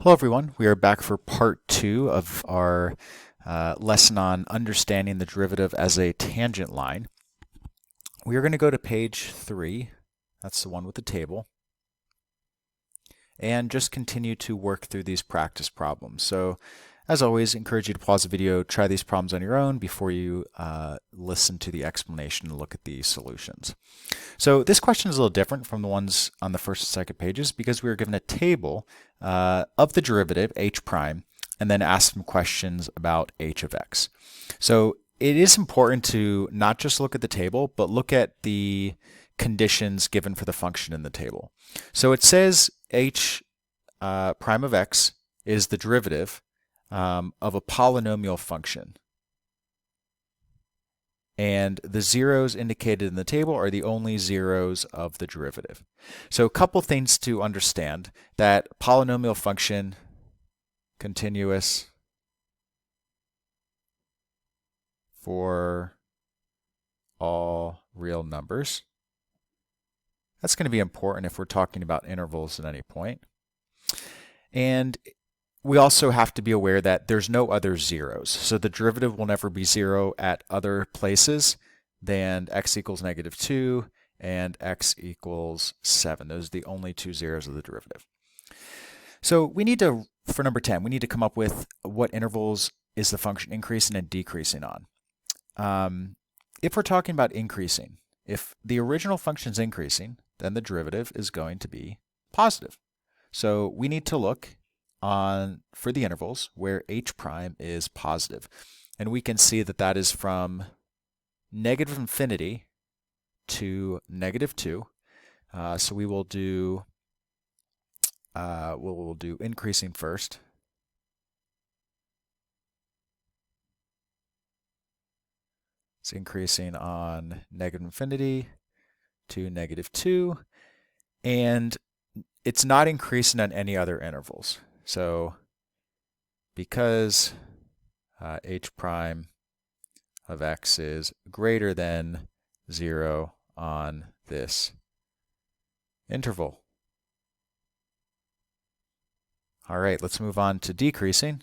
Hello everyone, we are back for part 2 of our lesson on understanding the derivative as a tangent line. We are going to go to page 3, that's the one with the table, and just continue to work through these practice problems. So as always, I encourage you to pause the video, try these problems on your own before you listen to the explanation and look at the solutions. So this question is a little different from the ones on the first and second pages because we were given a table of the derivative, h prime, and then asked some questions about h of x. So it is important to not just look at the table, but look at the conditions given for the function in the table. So it says h prime of x is the derivative of a polynomial function. And the zeros indicated in the table are the only zeros of the derivative. So a couple things to understand: that polynomial function, continuous for all real numbers. That's going to be important if we're talking about intervals at any point. And we also have to be aware that there's no other zeros. So the derivative will never be 0 at other places than x equals -2 and x equals 7. Those are the only two zeros of the derivative. So we need to, for number 10, we need to come up with what intervals is the function increasing and decreasing on. If we're talking about increasing, if the original function is increasing, then the derivative is going to be positive. So we need to look for the intervals where h prime is positive. And we can see that that is from -infinity to -2. So we will do we'll do increasing first. It's increasing on -infinity to -2, and it's not increasing on any other intervals. So because h prime of x is greater than 0 on this interval. All right, let's move on to decreasing.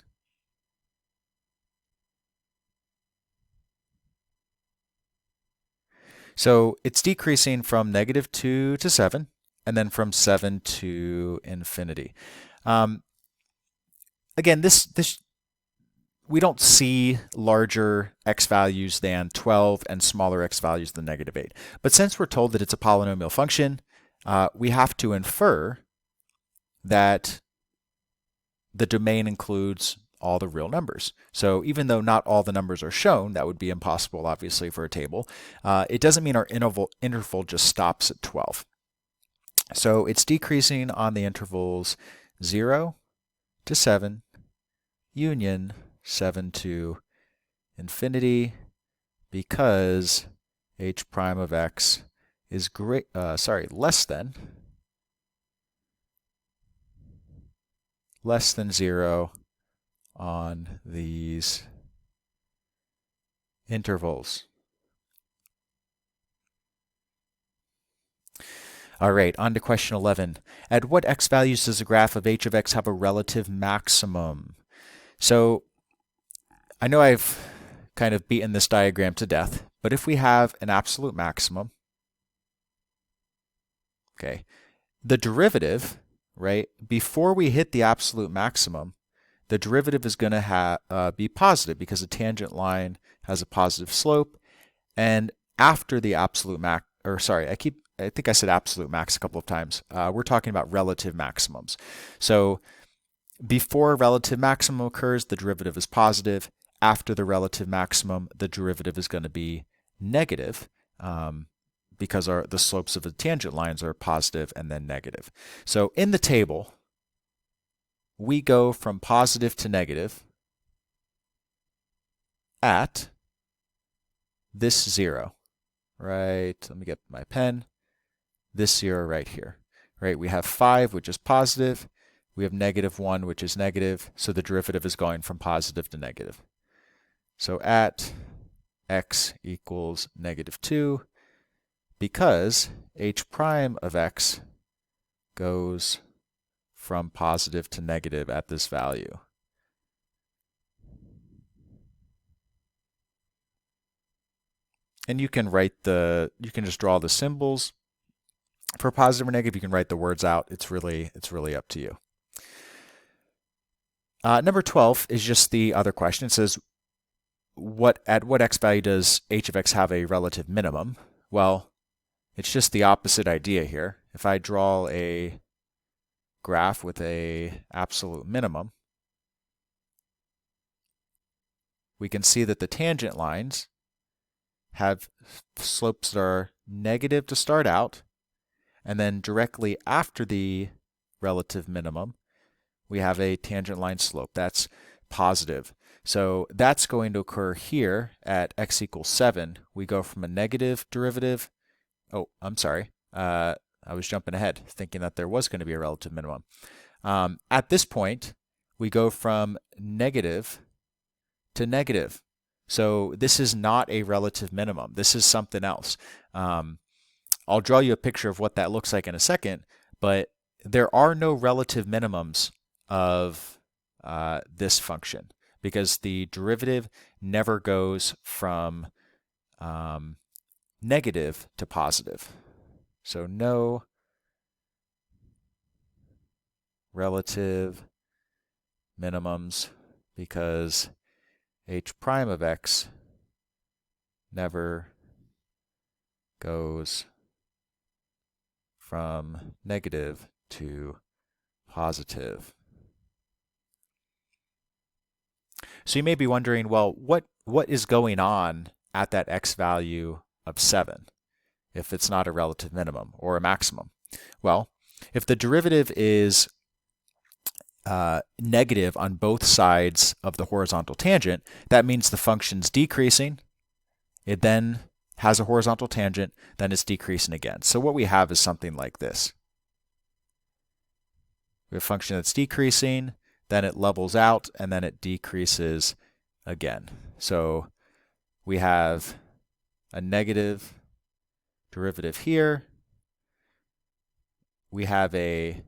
So it's decreasing from -2 to 7, and then from 7 to infinity. Again, we don't see larger x values than 12 and smaller x values than -8. But since we're told that it's a polynomial function, we have to infer that the domain includes all the real numbers. So even though not all the numbers are shown, that would be impossible, obviously, for a table, it doesn't mean our interval just stops at 12. So it's decreasing on the intervals 0 to 7, union 7 to infinity, because h prime of x is less than 0 on these intervals. All right, on to question 11. At what x values does the graph of h of x have a relative maximum? So I know I've kind of beaten this diagram to death, but if we have an absolute maximum, okay, the derivative, right, before we hit the absolute maximum, the derivative is going to be positive because the tangent line has a positive slope. And after the absolute max, or sorry, I think I said absolute max a couple of times. We're talking about relative maximums. So before relative maximum occurs, the derivative is positive. After the relative maximum, the derivative is going to be negative because the slopes of the tangent lines are positive and then negative. So in the table, we go from positive to negative at this 0, right? Let me get my pen. This 0 right here, right? We have 5, which is positive. We have -1, which is negative. So the derivative is going from positive to negative. So at x equals -2, because h prime of x goes from positive to negative at this value. And you can just draw the symbols for positive or negative. You can write the words out. It's really up to you. Number 12 is just the other question. It says, at what x value does h of x have a relative minimum? Well, it's just the opposite idea here. If I draw a graph with a absolute minimum, we can see that the tangent lines have slopes that are negative to start out, and then directly after the relative minimum, we have a tangent line slope. That's positive. So that's going to occur here at x equals 7. We go from a negative derivative. Oh, I'm sorry. I was jumping ahead, thinking that there was going to be a relative minimum. At this point, we go from negative to negative. So this is not a relative minimum. This is something else. I'll draw you a picture of what that looks like in a second, but there are no relative minimums of this function because the derivative never goes from negative to positive. So no relative minimums because h prime of x never goes from negative to positive. So you may be wondering, well, what is going on at that x value of 7 if it's not a relative minimum or a maximum? Well, if the derivative is negative on both sides of the horizontal tangent, that means the function's decreasing. It then has a horizontal tangent, then it's decreasing again. So what we have is something like this. We have a function that's decreasing, then it levels out, and then it decreases again. So we have a negative derivative here. We have a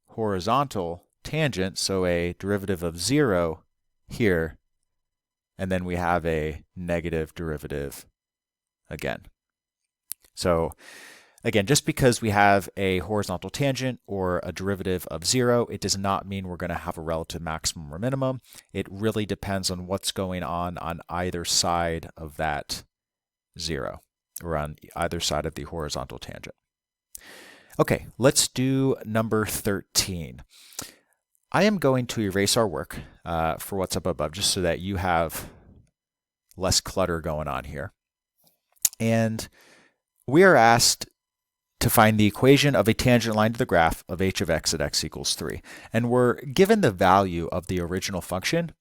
horizontal tangent, so a derivative of 0 here, and then we have a negative derivative again. So again, just because we have a horizontal tangent or a derivative of 0, it does not mean we're going to have a relative maximum or minimum. It really depends on what's going on either side of that 0, or on either side of the horizontal tangent. Okay, let's do number 13. I am going to erase our work for what's up above, just so that you have less clutter going on here. And we are asked to find the equation of a tangent line to the graph of h of x at x equals 3. And we're given the value of the original function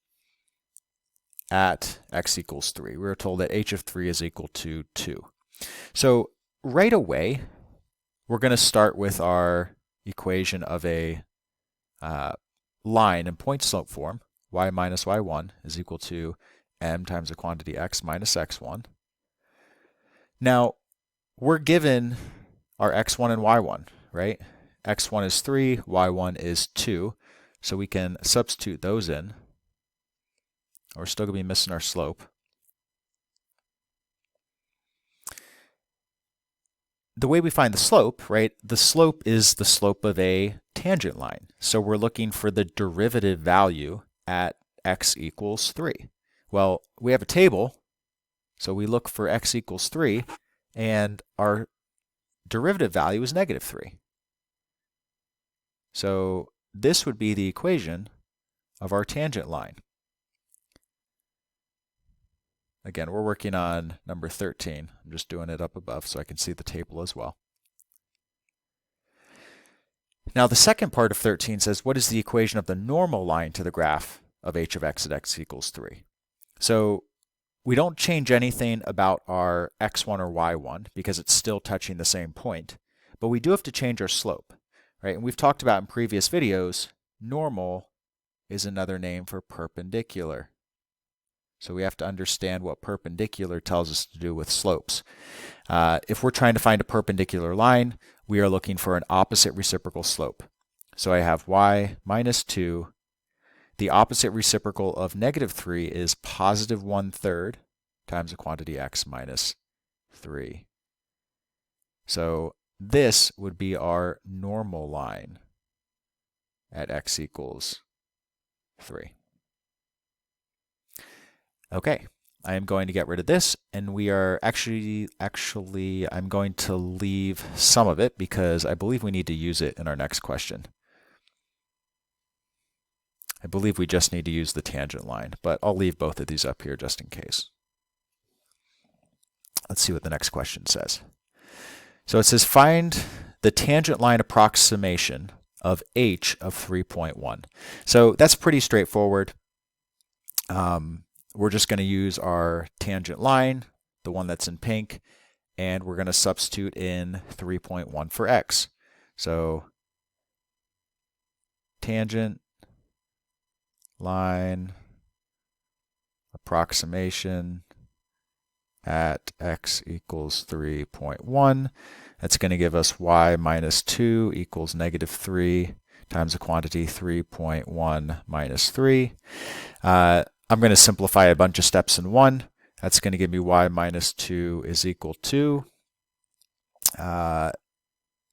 at x equals 3. We're told that h of 3 is equal to 2. So right away, we're going to start with our equation of a line in point slope form. Y minus y1 is equal to m times the quantity x minus x1. Now, we're given our x1 and y1, right? x1 is 3, y1 is 2. So we can substitute those in. We're still going to be missing our slope. The way we find the slope, right? The slope is the slope of a tangent line. So we're looking for the derivative value at x equals 3. Well, we have a table, so we look for x equals 3, and our derivative value is negative 3. So this would be the equation of our tangent line. Again, we're working on number 13. I'm just doing it up above so I can see the table as well. Now the second part of 13 says, what is the equation of the normal line to the graph of h of x at x equals 3? So we don't change anything about our x1 or y1 because it's still touching the same point, but we do have to change our slope, right? And we've talked about in previous videos, normal is another name for perpendicular. So we have to understand what perpendicular tells us to do with slopes. If we're trying to find a perpendicular line, we are looking for an opposite reciprocal slope. So I have y minus 2. The opposite reciprocal of negative 3 is positive 1/3 times the quantity x minus 3. So this would be our normal line at x equals 3. Okay, I am going to get rid of this, and we are actually I'm going to leave some of it because I believe we need to use it in our next question. I believe we just need to use the tangent line, but I'll leave both of these up here just in case. Let's see what the next question says. So it says find the tangent line approximation of h of 3.1. So that's pretty straightforward. We're just going to use our tangent line, the one that's in pink, and we're going to substitute in 3.1 for x. So tangent line approximation at x equals 3.1. That's going to give us y minus 2 equals negative 3 times the quantity 3.1 minus 3. I'm going to simplify a bunch of steps in one. That's going to give me y minus 2 is equal to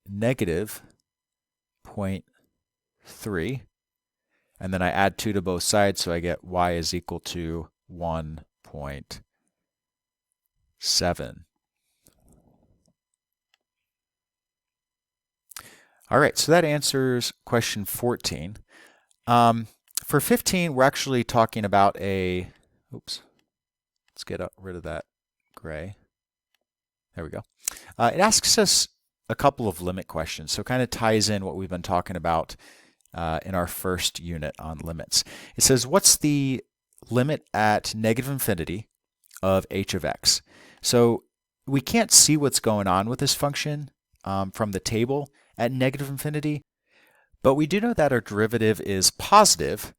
negative 0.3. And then I add 2 to both sides, so I get y is equal to 1.7. All right, so that answers question 14. For 15, we're actually talking about a, let's get rid of that gray. There we go. It asks us a couple of limit questions, so it kind of ties in what we've been talking about in our first unit on limits. It says, what's the limit at negative infinity of h of x? So we can't see what's going on with this function from the table at negative infinity, but we do know that our derivative is positive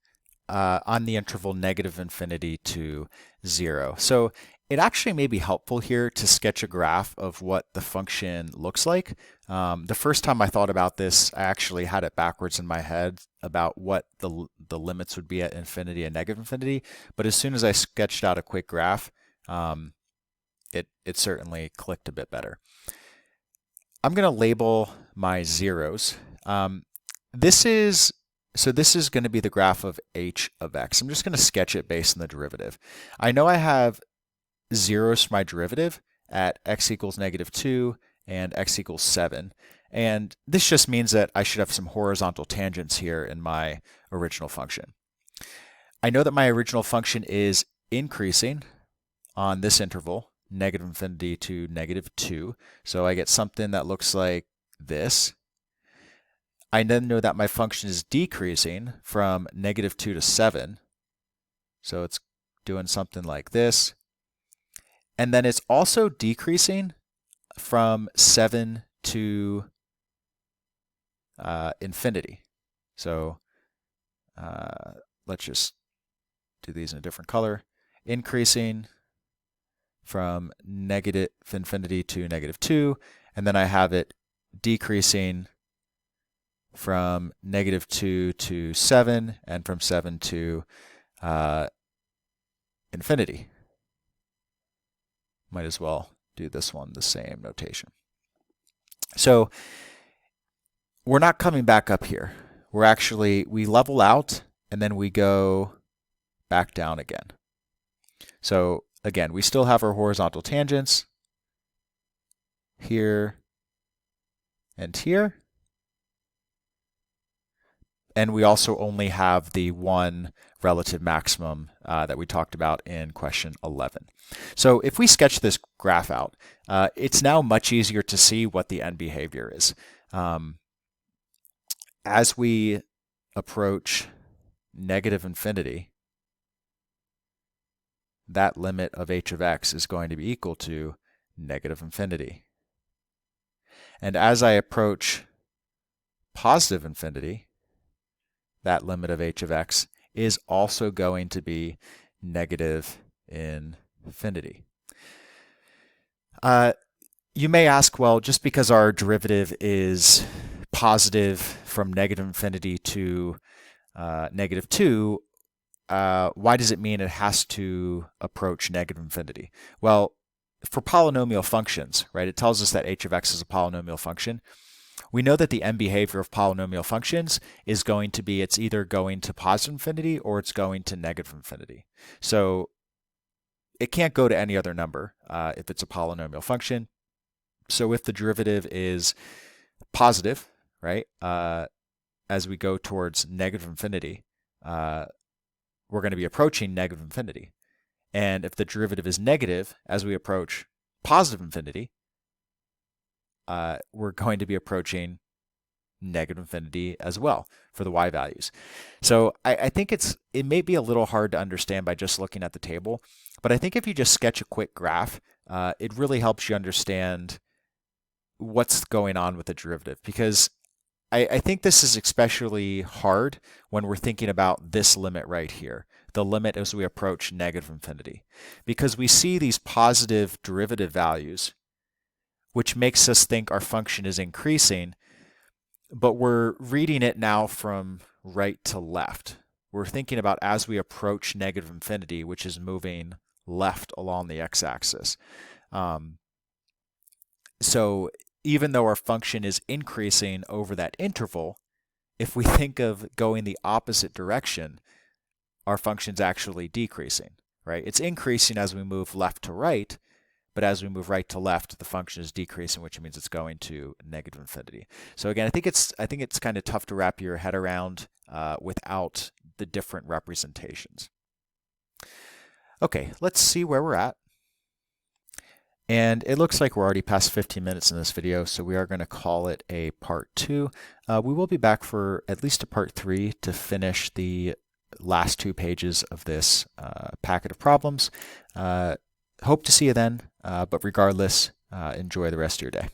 on the interval negative infinity to 0. So it actually may be helpful here to sketch a graph of what the function looks like. The first time I thought about this, I actually had it backwards in my head about what the limits would be at infinity and negative infinity. But as soon as I sketched out a quick graph, it certainly clicked a bit better. I'm going to label my zeros. This is going to be the graph of h of x. I'm just going to sketch it based on the derivative. I know I have zeros for my derivative at x equals negative 2 and x equals 7. And this just means that I should have some horizontal tangents here in my original function. I know that my original function is increasing on this interval, negative infinity to negative 2. So I get something that looks like this. I then know that my function is decreasing from negative 2 to 7. So it's doing something like this. And then it's also decreasing from 7 to infinity. So let's just do these in a different color. Increasing from negative infinity to negative 2. And then I have it decreasing from negative 2 to 7, and from 7 to infinity. Might as well do this one the same notation. So we're not coming back up here. We level out, and then we go back down again. So again, we still have our horizontal tangents here and here. And we also only have the one relative maximum that we talked about in question 11. So if we sketch this graph out, it's now much easier to see what the end behavior is. As we approach negative infinity, that limit of h of x is going to be equal to negative infinity. And as I approach positive infinity, that limit of h of x is also going to be negative infinity. You may ask, well, just because our derivative is positive from negative infinity to -2, why does it mean it has to approach negative infinity? Well, for polynomial functions, right, it tells us that h of x is a polynomial function. We know that the end behavior of polynomial functions is going to be it's either going to positive infinity or it's going to negative infinity. So it can't go to any other number if it's a polynomial function. So if the derivative is positive, right, as we go towards negative infinity, we're going to be approaching negative infinity. And if the derivative is negative as we approach positive infinity, we're going to be approaching negative infinity as well for the y values. So I think it may be a little hard to understand by just looking at the table, but I think if you just sketch a quick graph, it really helps you understand what's going on with the derivative, because I think this is especially hard when we're thinking about this limit right here, the limit as we approach negative infinity, because we see these positive derivative values, which makes us think our function is increasing, but we're reading it now from right to left. We're thinking about as we approach negative infinity, which is moving left along the x-axis. So even though our function is increasing over that interval, if we think of going the opposite direction, our function's actually decreasing, right? It's increasing as we move left to right, but as we move right to left, the function is decreasing, which means it's going to negative infinity. So again, I think it's kind of tough to wrap your head around without the different representations. Okay, let's see where we're at. And it looks like we're already past 15 minutes in this video, so we are going to call it a part 2. We will be back for at least a part 3 to finish the last 2 pages of this packet of problems. Hope to see you then, but regardless, enjoy the rest of your day.